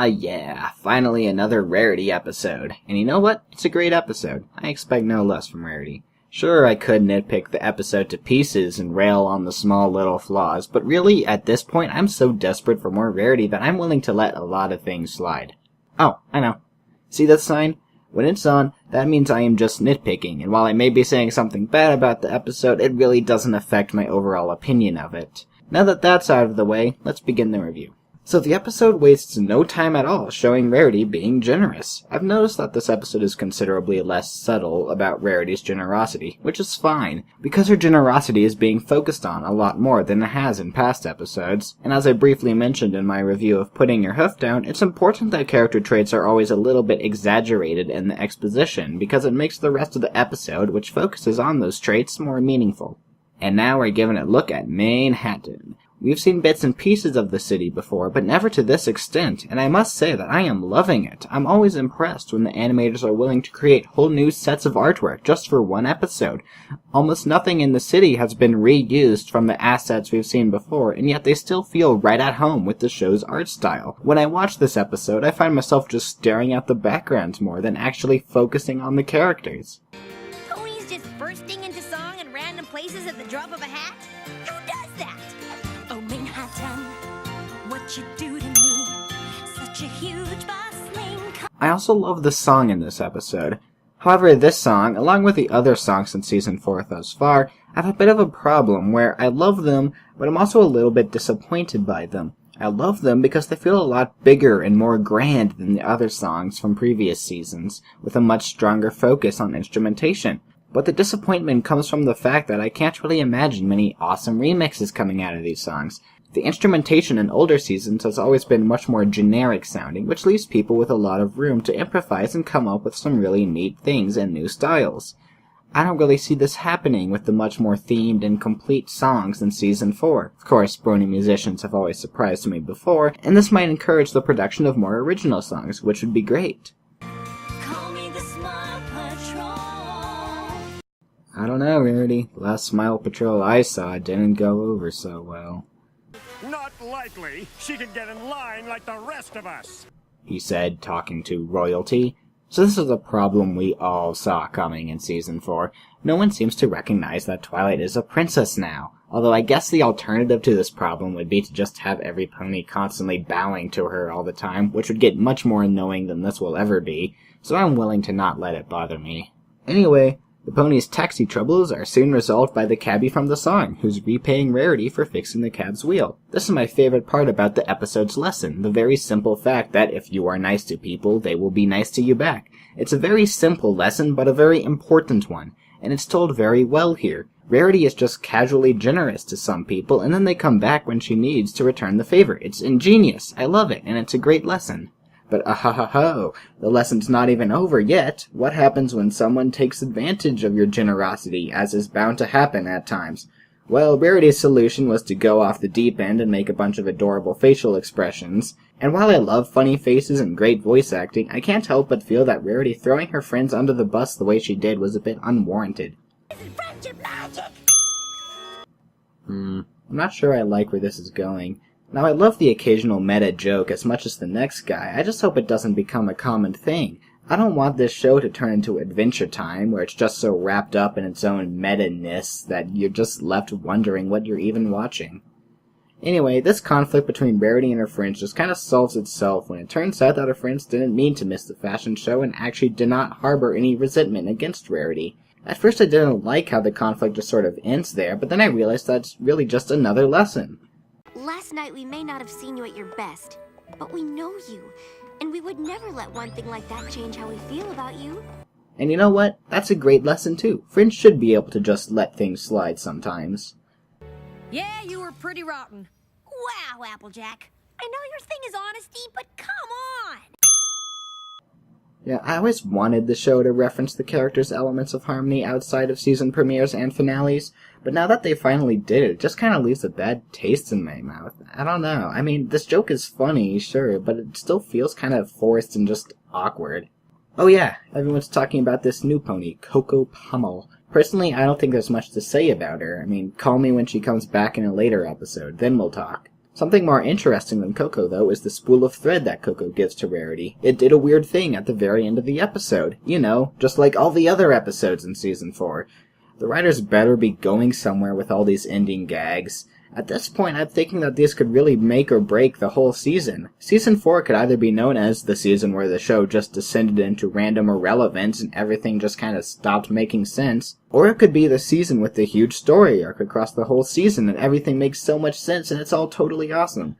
Ah yeah, finally another Rarity episode. And you know what? It's a great episode. I expect no less from Rarity. Sure, I could nitpick the episode to pieces and rail on the small little flaws, but really, at this point, I'm so desperate for more Rarity that I'm willing to let a lot of things slide. Oh, I know. See that sign? When it's on, that means I am just nitpicking, and while I may be saying something bad about the episode, it really doesn't affect my overall opinion of it. Now that that's out of the way, let's begin the review. So the episode wastes no time at all showing Rarity being generous. I've noticed that this episode is considerably less subtle about Rarity's generosity, which is fine, because her generosity is being focused on a lot more than it has in past episodes, and as I briefly mentioned in my review of Putting Your Hoof Down, it's important that character traits are always a little bit exaggerated in the exposition, because it makes the rest of the episode, which focuses on those traits, more meaningful. And now we're given a look at Manehatten. We've seen bits and pieces of the city before, but never to this extent, and I must say that I am loving it. I'm always impressed when the animators are willing to create whole new sets of artwork just for one episode. Almost nothing in the city has been reused from the assets we've seen before, and yet they still feel right at home with the show's art style. When I watch this episode, I find myself just staring at the backgrounds more than actually focusing on the characters. Ponies just bursting into song in random places at the drop of a hat? Who does that? Oh, Manhattan, what you do to me, such a huge bustling... I also love the song in this episode. However, this song, along with the other songs in Season 4 thus far, have a bit of a problem where I love them, but I'm also a little bit disappointed by them. I love them because they feel a lot bigger and more grand than the other songs from previous seasons, with a much stronger focus on instrumentation. But the disappointment comes from the fact that I can't really imagine many awesome remixes coming out of these songs. The instrumentation in older seasons has always been much more generic sounding, which leaves people with a lot of room to improvise and come up with some really neat things and new styles. I don't really see this happening with the much more themed and complete songs in Season 4. Of course, Brony musicians have always surprised me before, and this might encourage the production of more original songs, which would be great. I don't know, Rarity. The last Smile Patrol I saw didn't go over so well. Not likely. She can get in line like the rest of us, he said, talking to royalty. So this is a problem we all saw coming in Season 4. No one seems to recognize that Twilight is a princess now. Although I guess the alternative to this problem would be to just have every pony constantly bowing to her all the time, which would get much more annoying than this will ever be, so I'm willing to not let it bother me. Anyway, the pony's taxi troubles are soon resolved by the cabbie from the song, who's repaying Rarity for fixing the cab's wheel. This is my favorite part about the episode's lesson, the very simple fact that if you are nice to people, they will be nice to you back. It's a very simple lesson, but a very important one, and it's told very well here. Rarity is just casually generous to some people, and then they come back when she needs to return the favor. It's ingenious, I love it, and it's a great lesson. But the lesson's not even over yet. What happens when someone takes advantage of your generosity, as is bound to happen at times? Well, Rarity's solution was to go off the deep end and make a bunch of adorable facial expressions. And while I love funny faces and great voice acting, I can't help but feel that Rarity throwing her friends under the bus the way she did was a bit unwarranted. Friendship magic! I'm not sure I like where this is going. Now, I love the occasional meta joke as much as the next guy. I just hope it doesn't become a common thing. I don't want this show to turn into Adventure Time, where it's just so wrapped up in its own meta-ness that you're just left wondering what you're even watching. Anyway, this conflict between Rarity and her friends just kind of solves itself when it turns out that her friends didn't mean to miss the fashion show and actually did not harbor any resentment against Rarity. At first I didn't like how the conflict just sort of ends there, but then I realized that's really just another lesson. Last night we may not have seen you at your best, but we know you, and we would never let one thing like that change how we feel about you. And you know what? That's a great lesson too. Friends should be able to just let things slide sometimes. Yeah, you were pretty rotten. Wow, Applejack. I know your thing is honesty, but come on! Yeah, I always wanted the show to reference the characters' elements of harmony outside of season premieres and finales, but now that they finally did it just kind of leaves a bad taste in my mouth. I don't know. I mean, this joke is funny, sure, but it still feels kind of forced and just awkward. Oh yeah, everyone's talking about this new pony, Coco Pummel. Personally, I don't think there's much to say about her. I mean, call me when she comes back in a later episode, then we'll talk. Something more interesting than Coco, though, is the spool of thread that Coco gives to Rarity. It did a weird thing at the very end of the episode. You know, just like all the other episodes in Season 4. The writers better be going somewhere with all these ending gags. At this point, I'm thinking that these could really make or break the whole season. Season 4 could either be known as the season where the show just descended into random irrelevance and everything just kind of stopped making sense, or it could be the season with the huge story arc across the whole season and everything makes so much sense and it's all totally awesome.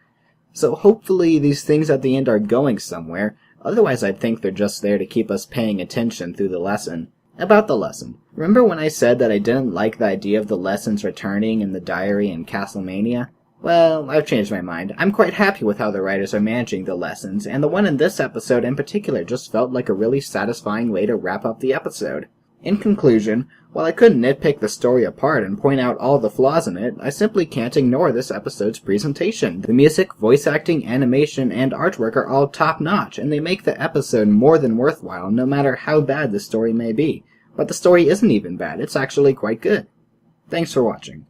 So hopefully these things at the end are going somewhere, otherwise I'd think they're just there to keep us paying attention through the lesson. About the lesson. Remember when I said that I didn't like the idea of the lessons returning in the diary and Castlemania? Well, I've changed my mind. I'm quite happy with how the writers are managing the lessons, and the one in this episode in particular just felt like a really satisfying way to wrap up the episode. In conclusion, while I could nitpick the story apart and point out all the flaws in it, I simply can't ignore this episode's presentation. The music, voice acting, animation, and artwork are all top-notch, and they make the episode more than worthwhile no matter how bad the story may be. But the story isn't even bad, it's actually quite good. Thanks for watching.